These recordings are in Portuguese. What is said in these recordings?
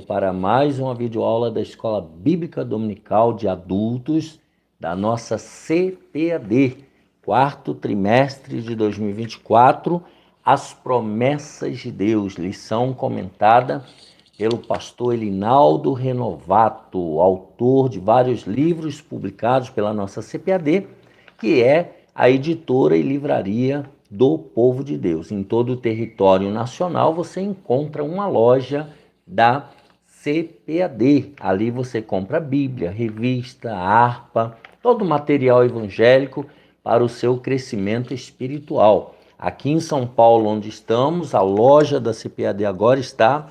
Para mais uma videoaula da Escola Bíblica Dominical de Adultos da nossa CPAD, quarto trimestre de 2024, As Promessas de Deus, lição comentada pelo pastor Elinaldo Renovato, autor de vários livros publicados pela nossa CPAD, que é a editora e livraria do Povo de Deus. Em todo o território nacional você encontra uma loja da CPAD. Ali você compra Bíblia, revista, harpa, todo o material evangélico para o seu crescimento espiritual. Aqui em São Paulo, onde estamos, a loja da CPAD agora está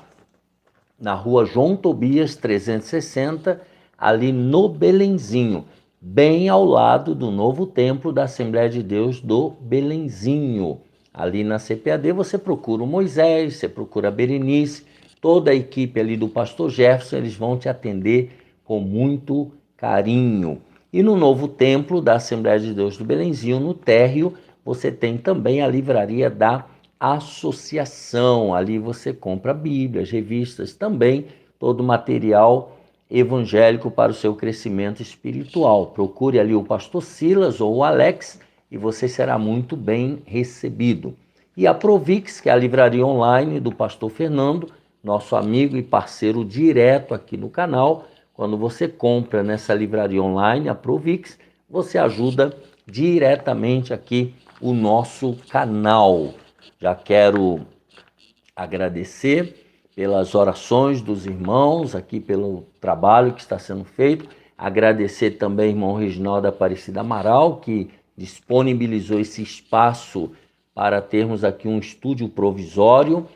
na rua João Tobias 360, ali no Belenzinho, bem ao lado do novo templo da Assembleia de Deus do Belenzinho. Ali na CPAD você procura o Moisés, você procura a Berenice, toda a equipe ali do pastor Jefferson, eles vão te atender com muito carinho. E no novo templo da Assembleia de Deus do Belenzinho, no térreo, você tem também a livraria da Associação. Ali você compra Bíblias, revistas, também todo o material evangélico para o seu crescimento espiritual. Procure ali o pastor Silas ou o Alex e você será muito bem recebido. E a Provix, que é a livraria online do pastor Fernando, nosso amigo e parceiro direto aqui no canal. Quando você compra nessa livraria online, a Provix, você ajuda diretamente aqui o nosso canal. Já quero agradecer pelas orações dos irmãos, aqui pelo trabalho que está sendo feito. Agradecer também ao irmão Reginaldo Aparecida Amaral, que disponibilizou esse espaço para termos aqui um estúdio provisório.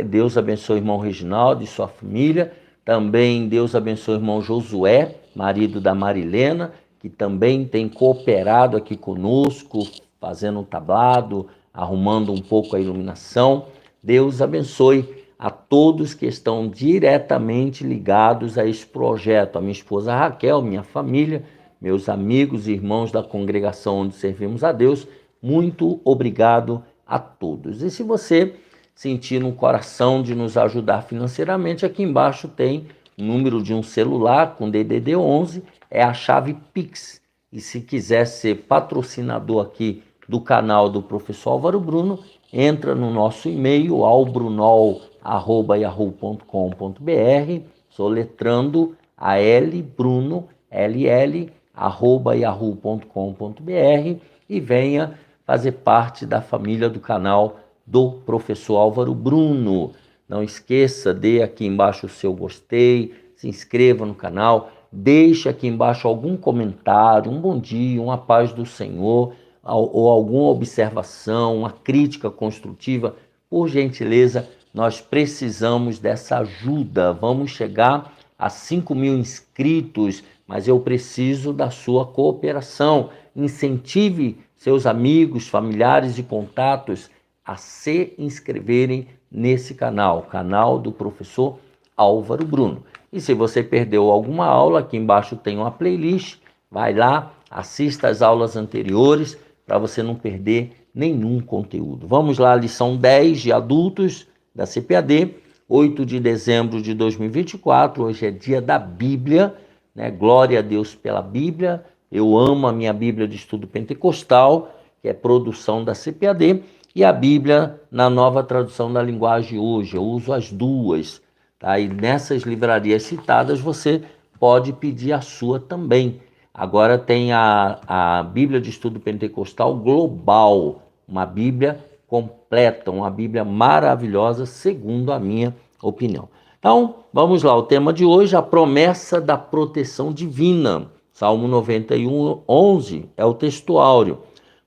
Deus abençoe o irmão Reginaldo e sua família. Também Deus abençoe o irmão Josué, marido da Marilena, que também tem cooperado aqui conosco, fazendo um tablado, arrumando um pouco a iluminação. Deus abençoe a todos que estão diretamente ligados a esse projeto. A minha esposa Raquel, minha família, meus amigos e irmãos da congregação onde servimos a Deus, muito obrigado a todos. E se você sentir no coração de nos ajudar financeiramente, aqui embaixo tem o número de um celular com DDD 11, é a chave Pix. E se quiser ser patrocinador aqui do canal do professor Álvaro Bruno, entra no nosso e-mail albrunol@yahoo.com.br, soletrando albruno@yahoo.com.br e venha fazer parte da família do canal do professor Álvaro Bruno. Não esqueça, dê aqui embaixo o seu gostei, se inscreva no canal, deixe aqui embaixo algum comentário, um bom dia, uma paz do Senhor, ou alguma observação, uma crítica construtiva. Por gentileza, nós precisamos dessa ajuda. Vamos chegar a 5.000 inscritos, mas eu preciso da sua cooperação. Incentive seus amigos, familiares e contatos a se inscreverem nesse canal do professor Álvaro Bruno. E se você perdeu alguma aula, aqui embaixo tem uma playlist, vai lá, assista às aulas anteriores para você não perder nenhum conteúdo. Vamos lá, lição 10 de adultos da CPAD, 8 de dezembro de 2024, hoje é dia da Bíblia, né? Glória a Deus pela Bíblia. Eu amo a minha Bíblia de Estudo Pentecostal, que é produção da CPAD, e a Bíblia na nova tradução da linguagem hoje. Eu uso as duas, tá? E nessas livrarias citadas você pode pedir a sua também. Agora tem a Bíblia de Estudo Pentecostal Global, uma Bíblia completa, uma Bíblia maravilhosa, segundo a minha opinião. Então, vamos lá, o tema de hoje, a promessa da proteção divina. Salmo 91, 11 é o texto áureo.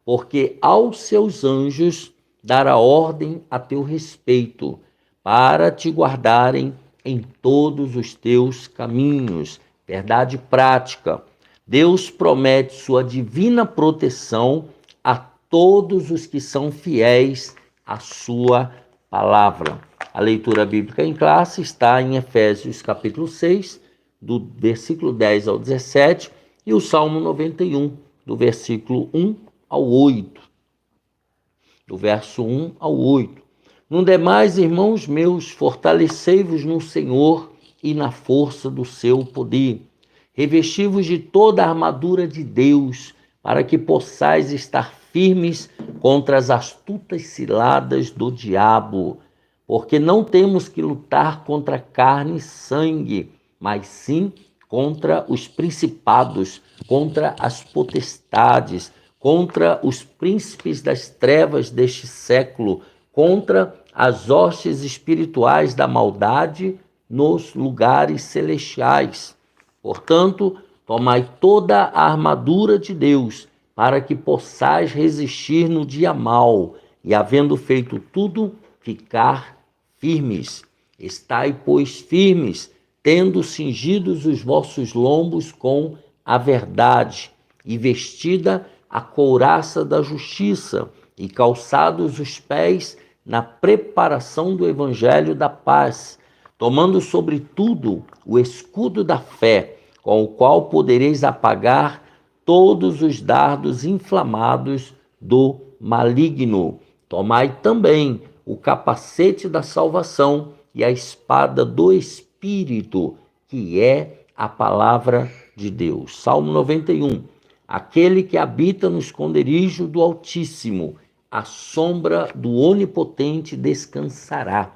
Porque aos seus anjos dará ordem a teu respeito, para te guardarem em todos os teus caminhos. Verdade prática. Deus promete sua divina proteção a todos os que são fiéis à sua palavra. A leitura bíblica em classe está em Efésios capítulo 6, do versículo 10 ao 17, e o Salmo 91, do versículo 1 ao 8. Do verso 1 ao 8. No demais, irmãos meus, fortalecei-vos no Senhor e na força do seu poder. Revesti-vos de toda a armadura de Deus, para que possais estar firmes contra as astutas ciladas do diabo. Porque não temos que lutar contra carne e sangue, mas sim contra os principados, contra as potestades, contra os príncipes das trevas deste século, contra as hostes espirituais da maldade nos lugares celestiais. Portanto, tomai toda a armadura de Deus, para que possais resistir no dia mau, e havendo feito tudo, ficar firmes. Estai, pois, firmes, tendo cingidos os vossos lombos com a verdade, e vestida a couraça da justiça, e calçados os pés na preparação do evangelho da paz, tomando sobretudo o escudo da fé, com o qual podereis apagar todos os dardos inflamados do maligno. Tomai também o capacete da salvação e a espada do Espírito, que é a palavra de Deus. Salmo 91. Aquele que habita no esconderijo do Altíssimo, à sombra do Onipotente descansará.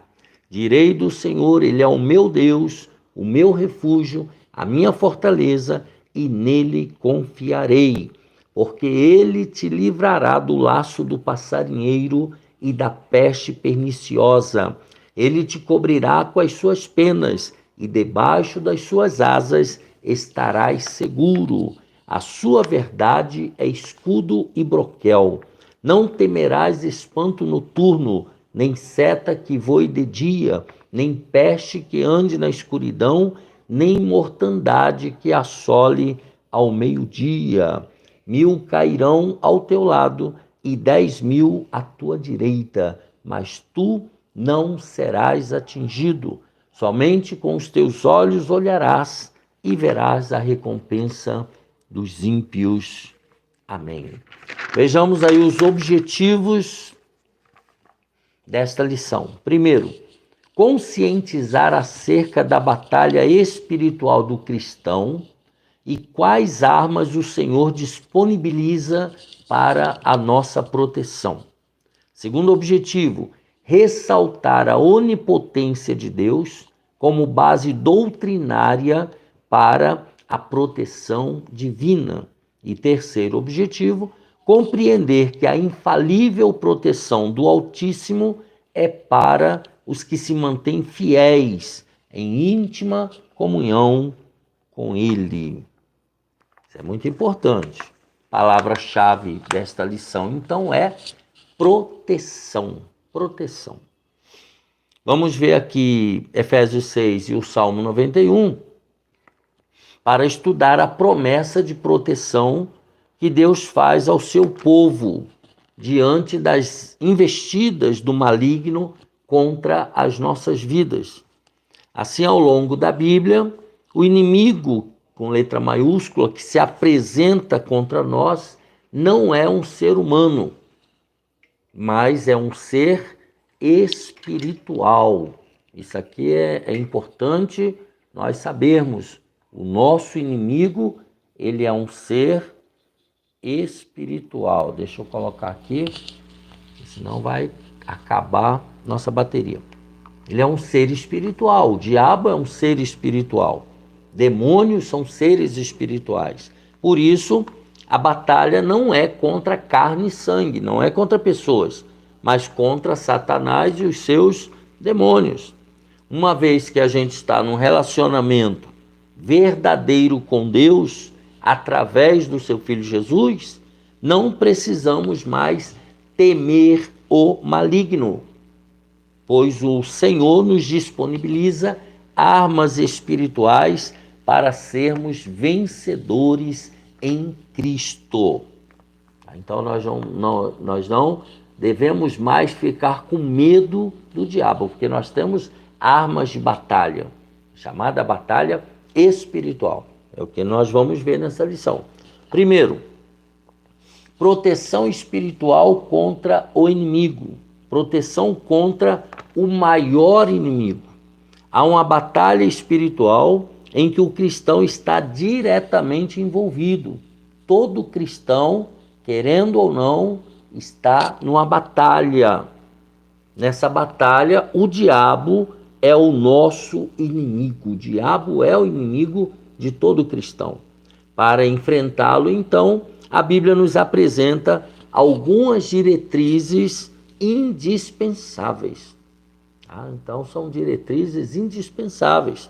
Direi do Senhor, ele é o meu Deus, o meu refúgio, a minha fortaleza, e nele confiarei. Porque ele te livrará do laço do passarinheiro e da peste perniciosa. Ele te cobrirá com as suas penas, e debaixo das suas asas estarás seguro. A sua verdade é escudo e broquel. Não temerás espanto noturno, nem seta que voe de dia, nem peste que ande na escuridão, nem mortandade que assole ao meio-dia. 1000 cairão ao teu lado e 10.000 à tua direita, mas tu não serás atingido. Somente com os teus olhos olharás e verás a recompensa dos ímpios. Amém. Vejamos aí os objetivos desta lição. Primeiro, conscientizar acerca da batalha espiritual do cristão e quais armas o Senhor disponibiliza para a nossa proteção. Segundo objetivo, ressaltar a onipotência de Deus como base doutrinária para a proteção divina. E terceiro objetivo, compreender que a infalível proteção do Altíssimo é para os que se mantêm fiéis em íntima comunhão com Ele. Isso é muito importante. Palavra-chave desta lição, então, é proteção. Proteção. Vamos ver aqui Efésios 6 e o Salmo 91 para estudar a promessa de proteção que Deus faz ao seu povo diante das investidas do maligno contra as nossas vidas. Assim, ao longo da Bíblia, o inimigo, com letra maiúscula, que se apresenta contra nós, não é um ser humano, mas é um ser espiritual. Isso aqui é importante nós sabermos. O nosso inimigo, ele é um ser espiritual. Deixa eu colocar aqui, senão vai acabar nossa bateria. Ele é um ser espiritual. O diabo é um ser espiritual. Demônios são seres espirituais. Por isso, a batalha não é contra carne e sangue, não é contra pessoas, mas contra Satanás e os seus demônios. Uma vez que a gente está num relacionamento verdadeiro com Deus, através do seu Filho Jesus, não precisamos mais temer o maligno, pois o Senhor nos disponibiliza armas espirituais para sermos vencedores em Cristo. Então nós não devemos mais ficar com medo do diabo, porque nós temos armas de batalha, chamada batalha espiritual. É o que nós vamos ver nessa lição. Primeiro, proteção espiritual contra o inimigo. proteção contra o maior inimigo. Há uma batalha espiritual em que o cristão está diretamente envolvido. Todo cristão, querendo ou não, está numa batalha. Nessa batalha, o diabo é o nosso inimigo. O diabo é o inimigo de todo cristão. Para enfrentá-lo, então, a Bíblia nos apresenta algumas diretrizes indispensáveis. Então, são diretrizes indispensáveis.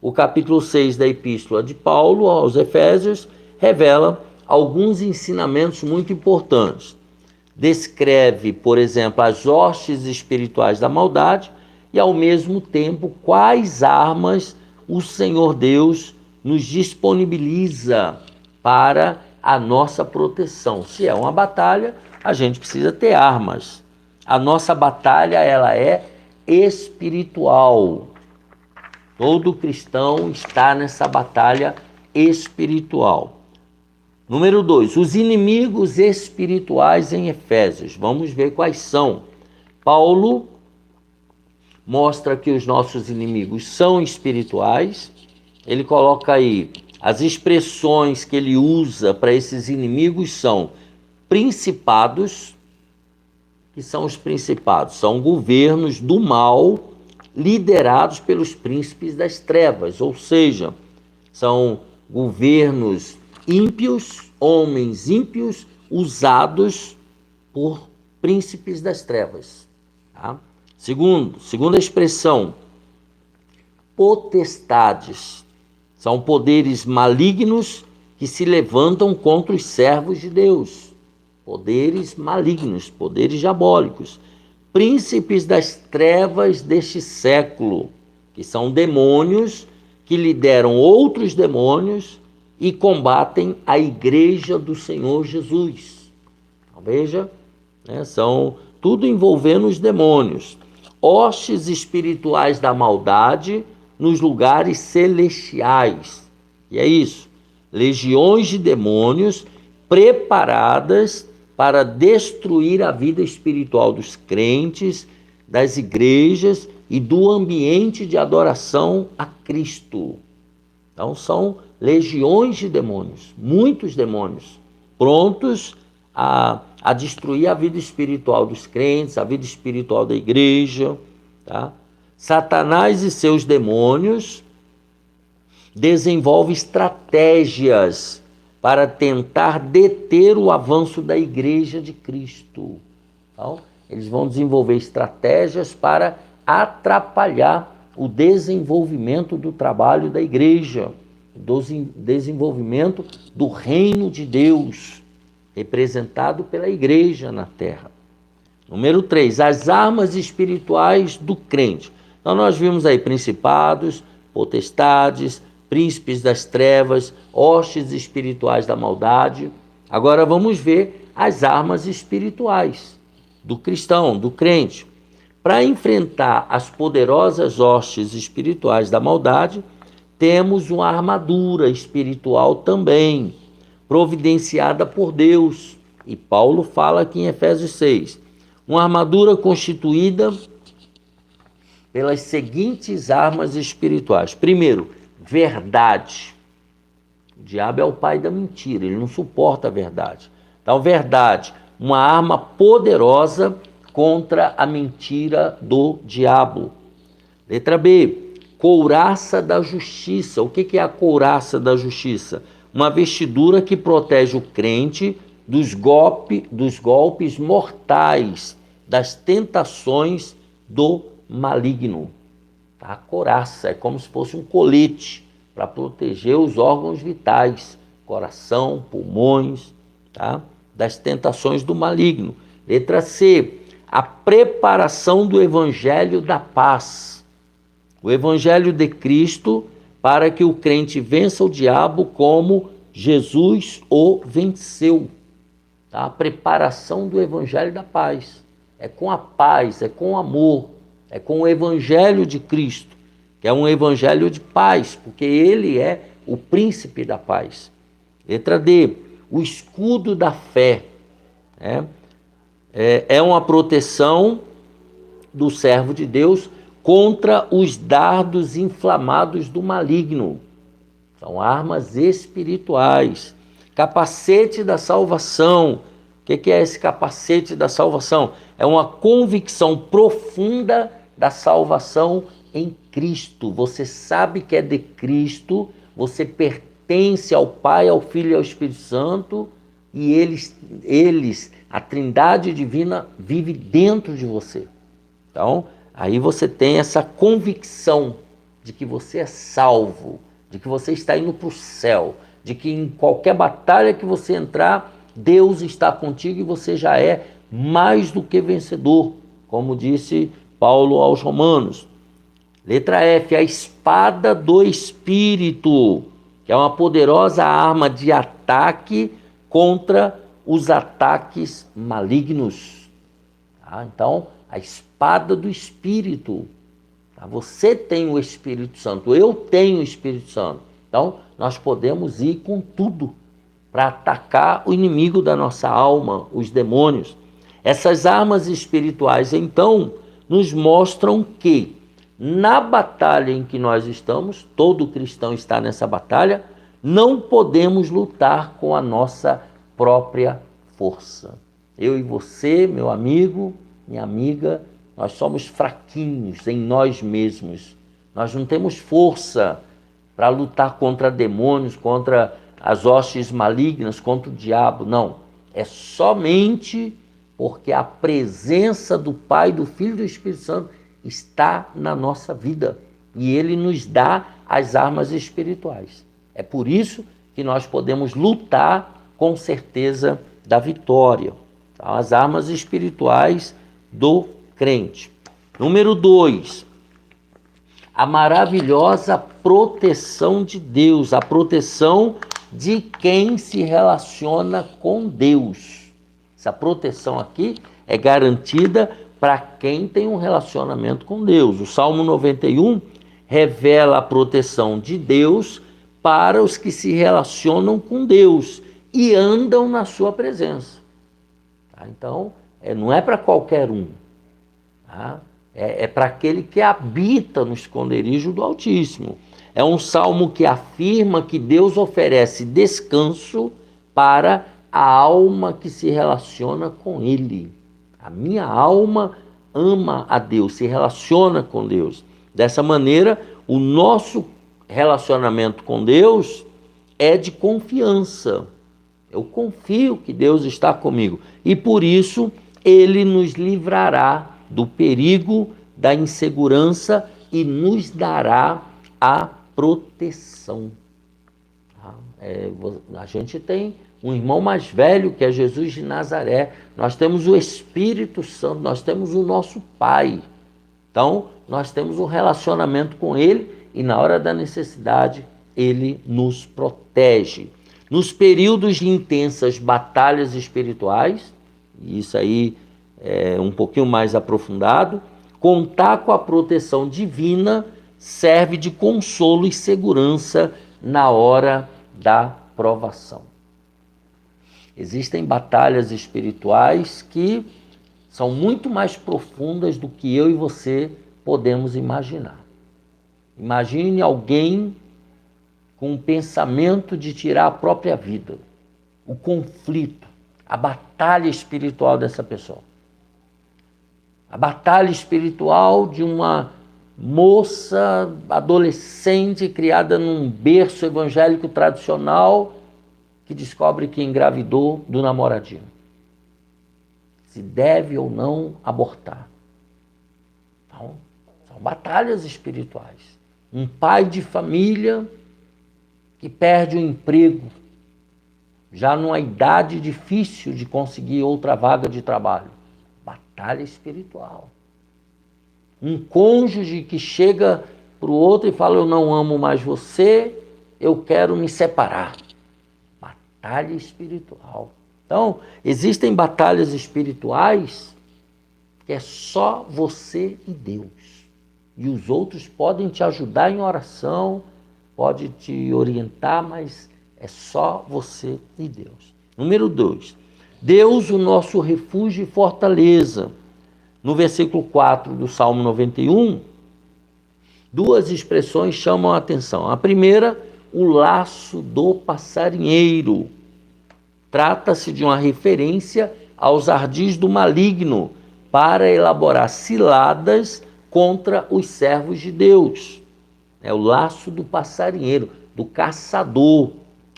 O capítulo 6 da Epístola de Paulo aos Efésios revela alguns ensinamentos muito importantes. Descreve, por exemplo, as hostes espirituais da maldade e, ao mesmo tempo, quais armas o Senhor Deus nos disponibiliza para a nossa proteção. Se é uma batalha, a gente precisa ter armas. A nossa batalha, ela é espiritual. Todo cristão está nessa batalha espiritual. Número 2, os inimigos espirituais em Efésios. Vamos ver quais são. Paulo mostra que os nossos inimigos são espirituais. Ele coloca aí as expressões que ele usa para esses inimigos são principados. Que são os principados? São governos do mal liderados pelos príncipes das trevas, ou seja, são governos ímpios, homens ímpios, usados por príncipes das trevas. Tá? Segunda expressão, potestades. São poderes malignos que se levantam contra os servos de Deus. Poderes malignos, poderes diabólicos. Príncipes das trevas deste século, que são demônios que lideram outros demônios e combatem a igreja do Senhor Jesus. Então, veja, são tudo envolvendo os demônios. Hostes espirituais da maldade nos lugares celestiais. E é isso, legiões de demônios preparadas para destruir a vida espiritual dos crentes, das igrejas e do ambiente de adoração a Cristo. Então são legiões de demônios, muitos demônios, prontos a destruir a vida espiritual dos crentes, a vida espiritual da igreja. Tá? Satanás e seus demônios desenvolvem estratégias para tentar deter o avanço da igreja de Cristo. Então, eles vão desenvolver estratégias para atrapalhar o desenvolvimento do trabalho da igreja, do desenvolvimento do reino de Deus, representado pela igreja na terra. Número 3, as armas espirituais do crente. Então, nós vimos aí principados, potestades, príncipes das trevas, hostes espirituais da maldade. Agora vamos ver as armas espirituais do cristão, do crente. Para enfrentar as poderosas hostes espirituais da maldade, temos uma armadura espiritual também, providenciada por Deus. E Paulo fala aqui em Efésios 6, uma armadura constituída pelas seguintes armas espirituais. Primeiro, verdade. O diabo é o pai da mentira, ele não suporta a verdade. Então, verdade, uma arma poderosa contra a mentira do diabo. Letra B, couraça da justiça. O que é a couraça da justiça? Uma vestidura que protege o crente dos golpes mortais, das tentações do maligno. A couraça é como se fosse um colete para proteger os órgãos vitais, coração, pulmões, tá? Das tentações do maligno. Letra C, a preparação do evangelho da paz. O evangelho de Cristo para que o crente vença o diabo como Jesus o venceu. Tá? A preparação do evangelho da paz. É com a paz, é com o amor, é com o evangelho de Cristo, que é um evangelho de paz, porque ele é o príncipe da paz. Letra D, o escudo da fé. É uma proteção do servo de Deus contra os dardos inflamados do maligno. São armas espirituais. Capacete da salvação. O que é esse capacete da salvação? É uma convicção profunda da salvação em Cristo. Você sabe que é de Cristo, você pertence ao Pai, ao Filho e ao Espírito Santo, e eles, a Trindade divina, vive dentro de você. Então, aí você tem essa convicção de que você é salvo, de que você está indo para o céu, de que em qualquer batalha que você entrar, Deus está contigo e você já é mais do que vencedor, como disse Paulo aos Romanos. Letra F, a espada do Espírito, que é uma poderosa arma de ataque contra os ataques malignos. Tá? Então, a espada do Espírito. Tá? Você tem o Espírito Santo, eu tenho o Espírito Santo. Então, nós podemos ir com tudo para atacar o inimigo da nossa alma, os demônios. Essas armas espirituais, então, nos mostram que, na batalha em que nós estamos, todo cristão está nessa batalha, não podemos lutar com a nossa própria força. Eu e você, meu amigo, minha amiga, nós somos fraquinhos em nós mesmos. Nós não temos força para lutar contra demônios, contra as hostes malignas, contra o diabo. Não, é somente porque a presença do Pai, do Filho e do Espírito Santo está na nossa vida. E Ele nos dá as armas espirituais. É por isso que nós podemos lutar com certeza da vitória. Então, as armas espirituais do crente. Número 2. A maravilhosa proteção de Deus, a proteção de quem se relaciona com Deus. Essa proteção aqui é garantida para quem tem um relacionamento com Deus. O Salmo 91 revela a proteção de Deus para os que se relacionam com Deus e andam na sua presença. Tá? Então, não é para qualquer um. Tá? É para aquele que habita no esconderijo do Altíssimo. É um salmo que afirma que Deus oferece descanso para a alma que se relaciona com Ele. A minha alma ama a Deus, se relaciona com Deus. Dessa maneira, o nosso relacionamento com Deus é de confiança. Eu confio que Deus está comigo. E por isso, Ele nos livrará do perigo, da insegurança e nos dará a proteção. A gente tem um irmão mais velho que é Jesus de Nazaré. Nós temos o Espírito Santo, nós temos o nosso Pai. Então, nós temos um relacionamento com Ele e na hora da necessidade, Ele nos protege. Nos períodos de intensas batalhas espirituais, e isso aí é um pouquinho mais aprofundado, contar com a proteção divina serve de consolo e segurança na hora da provação. Existem batalhas espirituais que são muito mais profundas do que eu e você podemos imaginar. Imagine alguém com um pensamento de tirar a própria vida, o conflito, a batalha espiritual dessa pessoa. A batalha espiritual de uma moça adolescente criada num berço evangélico tradicional que descobre que engravidou do namoradinho. Se deve ou não abortar. Então, são batalhas espirituais. Um pai de família que perde o emprego, já numa idade difícil de conseguir outra vaga de trabalho. Batalha espiritual. Um cônjuge que chega para o outro e fala: eu não amo mais você, eu quero me separar. Batalha espiritual. Então, existem batalhas espirituais que é só você e Deus. E os outros podem te ajudar em oração, pode te orientar, mas é só você e Deus. Número 2. Deus, o nosso refúgio e fortaleza. no versículo 4 do Salmo 91, duas expressões chamam a atenção. A primeira, o laço do passarinheiro. Trata-se de uma referência aos ardis do maligno para elaborar ciladas contra os servos de Deus. É o laço do passarinheiro, do caçador,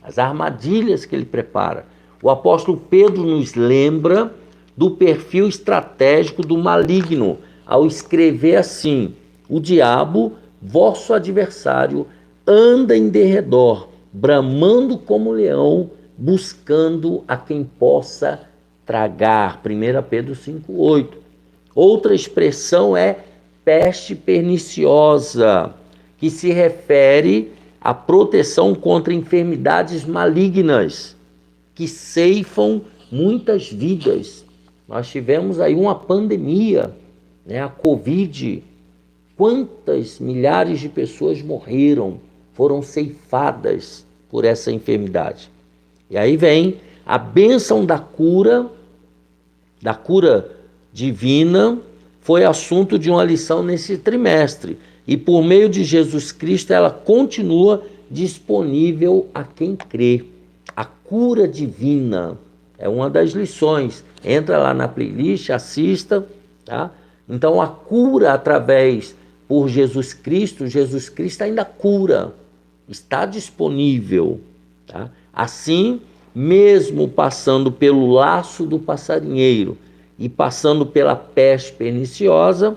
as armadilhas que ele prepara. O apóstolo Pedro nos lembra do perfil estratégico do maligno ao escrever assim: o diabo, vosso adversário, anda em derredor, bramando como leão, buscando a quem possa tragar. 1 Pedro 5,8. Outra expressão é peste perniciosa, que se refere à proteção contra enfermidades malignas, que ceifam muitas vidas. Nós tivemos aí uma pandemia, a Covid. Quantas milhares de pessoas morreram, foram ceifadas por essa enfermidade. E aí vem a bênção da cura divina, foi assunto de uma lição nesse trimestre. E por meio de Jesus Cristo, ela continua disponível a quem crê. A cura divina é uma das lições. Entra lá na playlist, assista, tá? Então, a cura por Jesus Cristo ainda cura, está disponível, tá? Assim, mesmo passando pelo laço do passarinheiro e passando pela peste perniciosa,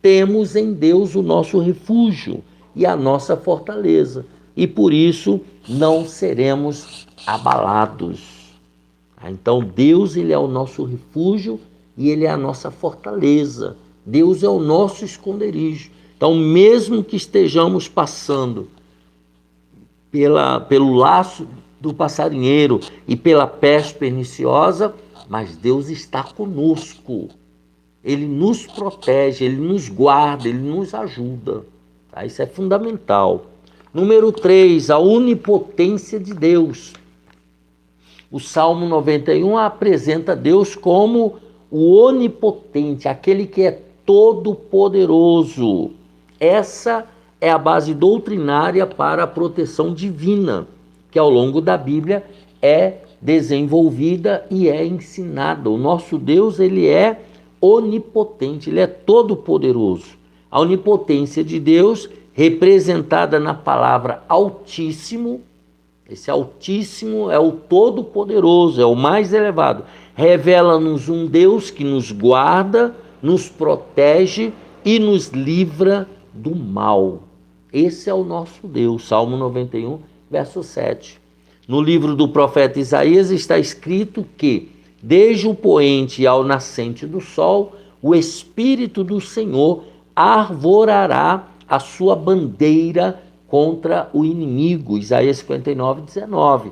temos em Deus o nosso refúgio e a nossa fortaleza, e por isso não seremos abalados. Então, Deus, ele é o nosso refúgio e ele é a nossa fortaleza. Deus é o nosso esconderijo. Então, mesmo que estejamos passando pelo laço do passarinheiro e pela peste perniciosa, mas Deus está conosco. Ele nos protege, ele nos guarda, ele nos ajuda. Tá? Isso é fundamental. Número 3, a onipotência de Deus. O Salmo 91 apresenta Deus como o onipotente, aquele que é todo-poderoso. Essa é a base doutrinária para a proteção divina, que ao longo da Bíblia é desenvolvida e é ensinada. O nosso Deus, ele é onipotente, ele é todo-poderoso. A onipotência de Deus, representada na palavra Altíssimo, esse Altíssimo é o Todo-Poderoso, é o mais elevado. Revela-nos um Deus que nos guarda, nos protege e nos livra do mal. Esse é o nosso Deus. Salmo 91, verso 7. No livro do profeta Isaías está escrito que, desde o poente ao nascente do sol, o Espírito do Senhor arvorará a sua bandeira contra o inimigo. Isaías 59, 19.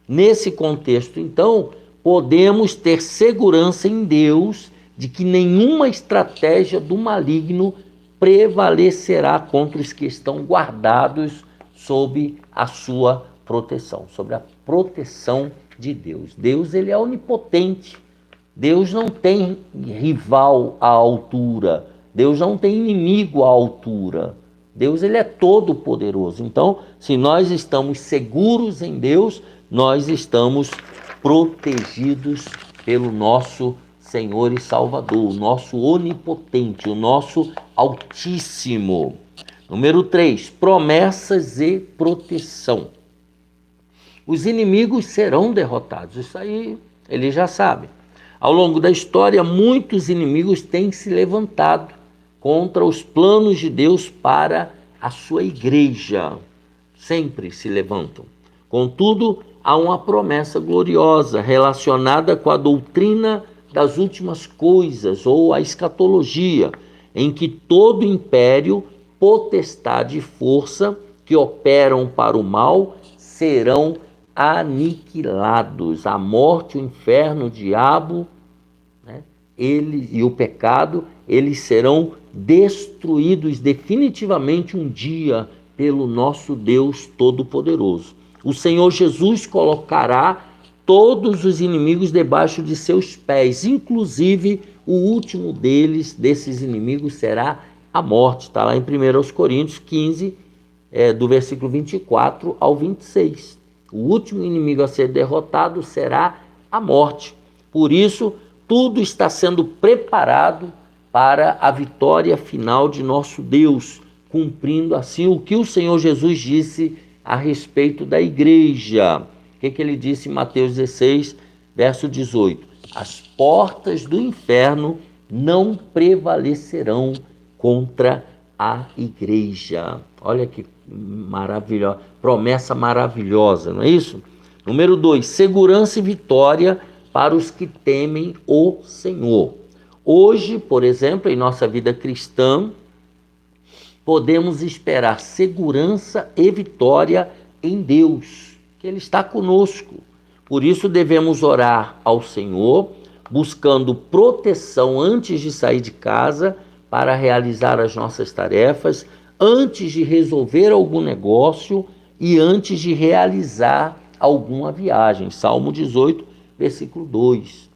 Nesse contexto, então, podemos ter segurança em Deus de que nenhuma estratégia do maligno prevalecerá contra os que estão guardados sob a sua proteção, sobre a proteção de Deus. Deus, ele é onipotente. Deus não tem rival à altura. Deus não tem inimigo à altura. Deus, ele é todo poderoso. Então, se nós estamos seguros em Deus, nós estamos protegidos pelo nosso Senhor e Salvador, o nosso onipotente, o nosso Altíssimo. Número 3, promessas e proteção. Os inimigos serão derrotados, isso aí ele já sabe. Ao longo da história, muitos inimigos têm se levantado contra os planos de Deus para a sua igreja. Sempre se levantam. Contudo, há uma promessa gloriosa relacionada com a doutrina das últimas coisas, ou a escatologia, em que todo império, potestade e força que operam para o mal serão aniquilados. A morte, o inferno, o diabo, ele e o pecado, eles serão destruídos definitivamente um dia pelo nosso Deus Todo-Poderoso. O Senhor Jesus colocará todos os inimigos debaixo de seus pés, inclusive o último desses inimigos, será a morte. Está lá em 1 Coríntios 15, do versículo 24 ao 26. O último inimigo a ser derrotado será a morte. Por isso, tudo está sendo preparado para a vitória final de nosso Deus, cumprindo assim o que o Senhor Jesus disse a respeito da igreja. O que ele disse em Mateus 16, verso 18? As portas do inferno não prevalecerão contra a igreja. Olha que maravilhosa, promessa maravilhosa, não é isso? Número 2, segurança e vitória para os que temem o Senhor. Hoje, por exemplo, em nossa vida cristã, podemos esperar segurança e vitória em Deus, que Ele está conosco. Por isso devemos orar ao Senhor, buscando proteção antes de sair de casa para realizar as nossas tarefas, antes de resolver algum negócio e antes de realizar alguma viagem. Salmo 18, versículo 2.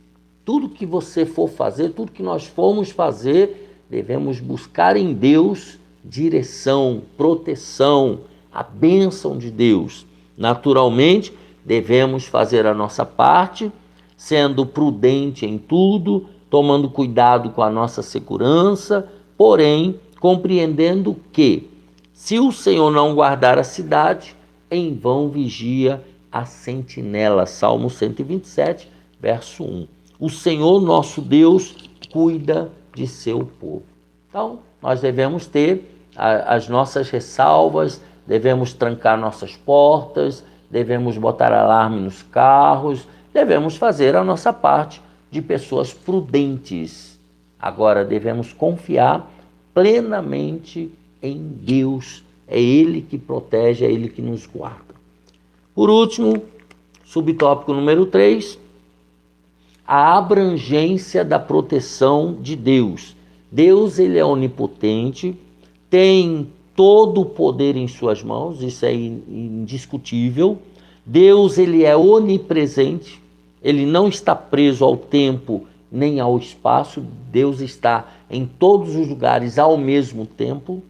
Tudo que você for fazer, tudo que nós formos fazer, devemos buscar em Deus direção, proteção, a bênção de Deus. Naturalmente, devemos fazer a nossa parte, sendo prudente em tudo, tomando cuidado com a nossa segurança, porém, compreendendo que, se o Senhor não guardar a cidade, em vão vigia a sentinela. Salmo 127, verso 1. O Senhor nosso Deus cuida de seu povo. Então, nós devemos ter as nossas ressalvas, devemos trancar nossas portas, devemos botar alarme nos carros, devemos fazer a nossa parte de pessoas prudentes. Agora, devemos confiar plenamente em Deus. É Ele que protege, é Ele que nos guarda. Por último, subtópico número 3, a abrangência da proteção de Deus. Deus, Ele é onipotente, tem todo o poder em suas mãos, isso é indiscutível. Deus, Ele é onipresente, Ele não está preso ao tempo nem ao espaço, Deus está em todos os lugares ao mesmo tempo.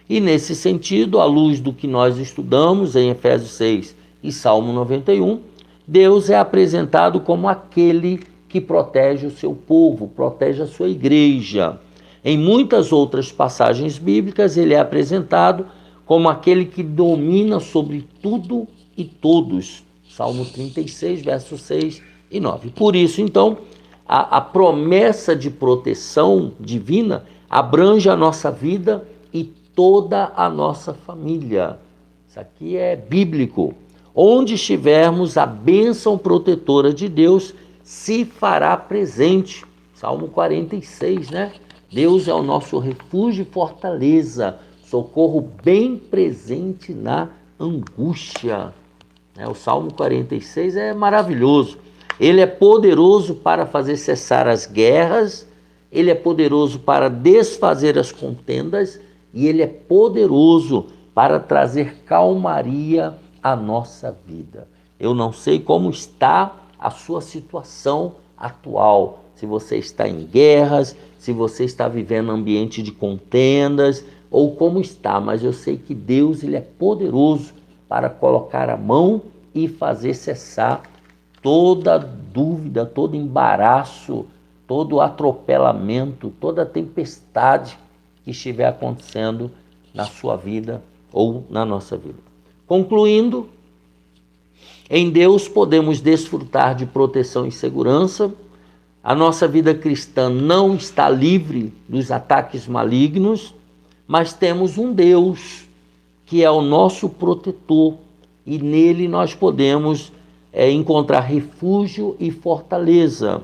E nesse sentido, à luz do que nós estudamos em Efésios 6 e Salmo 91, Deus é apresentado como aquele que protege o seu povo, protege a sua igreja. Em muitas outras passagens bíblicas, ele é apresentado como aquele que domina sobre tudo e todos. Salmo 36, versos 6 e 9. Por isso, então, a promessa de proteção divina abrange a nossa vida e toda a nossa família. Isso aqui é bíblico. Onde estivermos, a bênção protetora de Deus se fará presente. Salmo 46, né? Deus é o nosso refúgio e fortaleza, socorro bem presente na angústia. O Salmo 46 é maravilhoso. Ele é poderoso para fazer cessar as guerras, ele é poderoso para desfazer as contendas e ele é poderoso para trazer calmaria à nossa vida. Eu não sei como está a sua situação atual, se você está em guerras, se você está vivendo um ambiente de contendas, ou como está, mas eu sei que Deus, ele é poderoso para colocar a mão e fazer cessar toda dúvida, todo embaraço, todo atropelamento, toda tempestade que estiver acontecendo na sua vida ou na nossa vida. Concluindo, em Deus podemos desfrutar de proteção e segurança. A nossa vida cristã não está livre dos ataques malignos, mas temos um Deus que é o nosso protetor e nele nós podemos encontrar refúgio e fortaleza.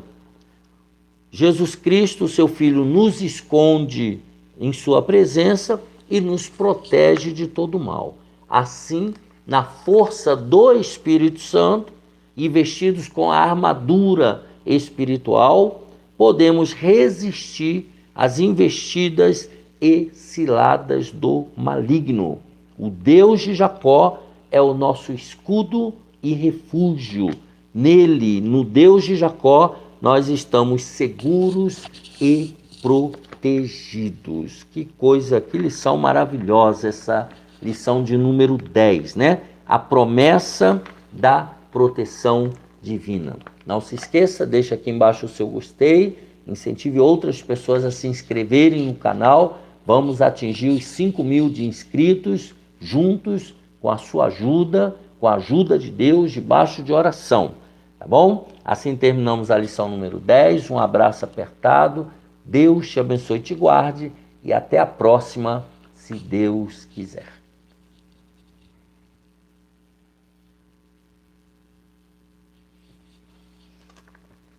Jesus Cristo, seu Filho, nos esconde em sua presença e nos protege de todo mal. Assim, na força do Espírito Santo e vestidos com a armadura espiritual, podemos resistir às investidas e ciladas do maligno. O Deus de Jacó é o nosso escudo e refúgio. nele, no Deus de Jacó, nós estamos seguros e protegidos. Que coisa, que lição maravilhosa essa lição de número 10, né? A promessa da proteção divina. Não se esqueça, deixa aqui embaixo o seu gostei, incentive outras pessoas a se inscreverem no canal. Vamos atingir os 5.000 de inscritos juntos, com a sua ajuda, com a ajuda de Deus, debaixo de oração, tá bom? Assim terminamos a lição número 10, um abraço apertado, Deus te abençoe e te guarde, e até a próxima, se Deus quiser.